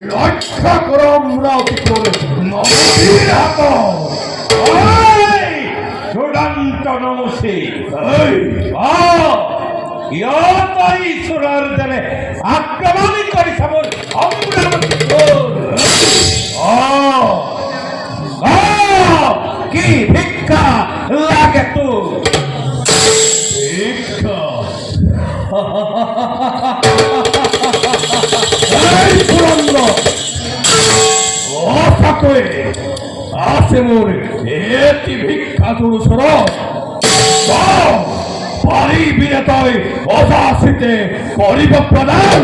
রক্ষা করো অমরাবতী করে নবীর হাত চূড়ান্ত নমসে ঈশ্বরের জন্য আক্রমণ করি সবল অমরাবতী কি ভিক্ষা লাগে তো ভিক্ষা আছে মোর এটি ভিক্ষা তোর সরব পারি বিরতয় অজাসিতে করিব প্রদান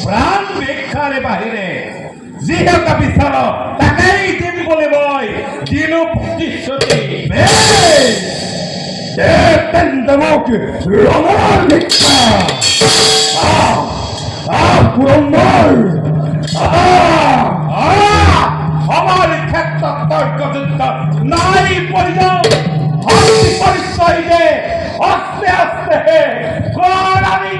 প্রাণ ভিক্ষারে বাহিরে যিহেতু বিচার তাকেই দিন বলে বয় দিল প্রতিশ্রুতি রমণার ভিক্ষা পুরন্দর আমার ক্ষেত্র তর্ক যুদ্ধ নাই পরিণাম হস্তি পরিচয় দে আস্তে আস্তে কর আমি